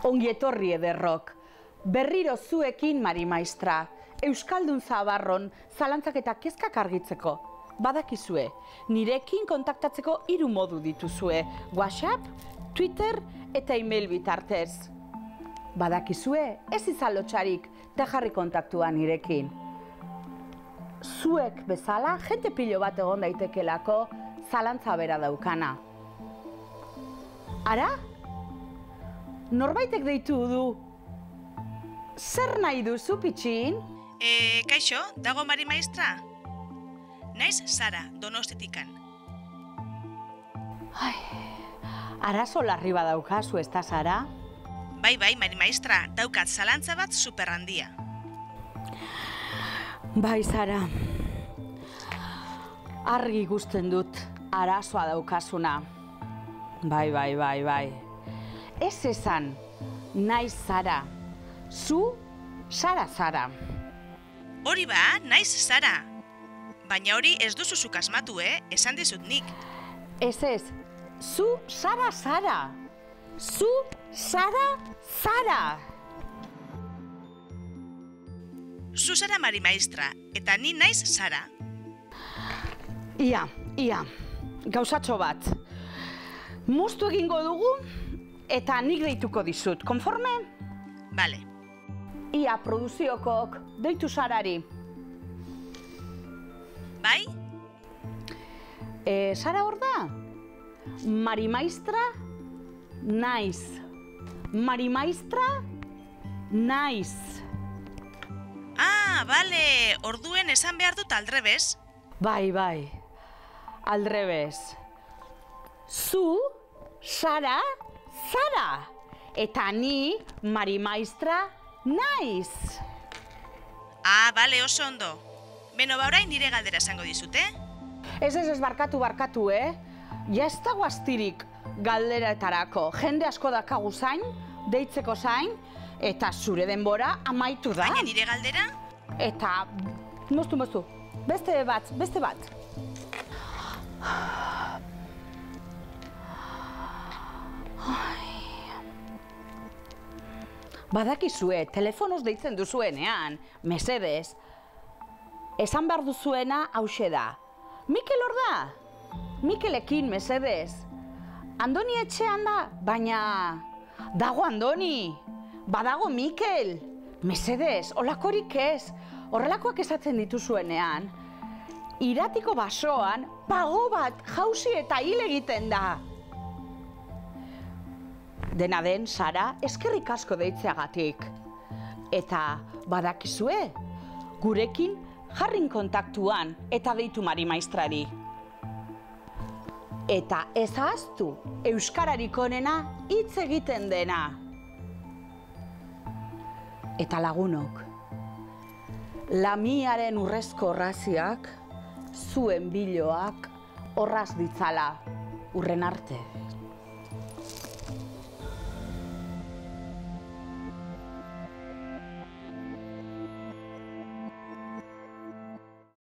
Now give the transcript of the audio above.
Ongi etorri ederrok. Berriro zuekin Mari Maistra, Euskaldun Zabarron zalantzak eta kezkak argitzeko. Badakizue, nirekin kontaktatzeko 3 modu dituzue, WhatsApp, Twitter eta email bitartez. Badakizue, ez izan lotxarik, eta jarri kontaktua nirekin. Zuek bezala, jente pilo bat egon daitekelako zalantza bera daukana. Ara? Norbaitek deitu du. Zer nahi duzu, pitxin? Kaixo, dago Mari Maistra? Naiz Sara, Donostetikan. Arazo larri badaukazu, ez da, Sara? Bai, Mari Maistra, daukat zalantza bat super handia. Bai, Sara. Argi ikusten dut arazoa daukazuna. Bai. Ez esan, naiz Sara. Zu, Sara. Hori ba, naiz Sara. Baina hori ez duzu zuk asmatu, esan dizut nik. Ez, zu, Sara. Zu, Sara. Zu zara Mari Maistra, eta ni naiz Sara. Ia, gauzatxo bat. Muztu egingo dugu, eta nik deituko dizut, konforme? Bale. Ia, produziokok, deitu Sarari. Bai? Sara hor da? Mari Maistra, naiz. Mari Maistra, naiz. Bale, orduen esan behar dut aldrebez. Bai, aldrebez. Zu, Sara. Eta ni, Mari Maistra, naiz. Bale, oso ondo. Beno, orain nire galdera esango dizute? Ez, barkatu, Ja ez dago astirik galderaetarako. Jende asko dakagu zain, deitzeko zain, eta zure denbora amaitu da. Baina nire galdera? Eta, moztu, beste bat. Badakizue, telefonoz deitzen duzuenean, mesedez, esan behar duzuena hauxe da. Mikel hor da? Mikelekin, mesedez. Andoni etxean da, baina dago Andoni, badago Mikel. Mesedez, holakorik ez, horrelakoak esatzen dituzuenean, iratiko basoan, pago bat jausi eta hil egiten da. Dena den, Sara, eskerrik asko deitzeagatik. Eta badakizue, gurekin jarrin kontaktuan eta deitu Mari Maistrari. Eta ez ahaztu, euskararik onena hitz egiten dena. Eta lagunok, Lamiaren urrezko orraziak, zuen biloak horraz ditzala, urren arte.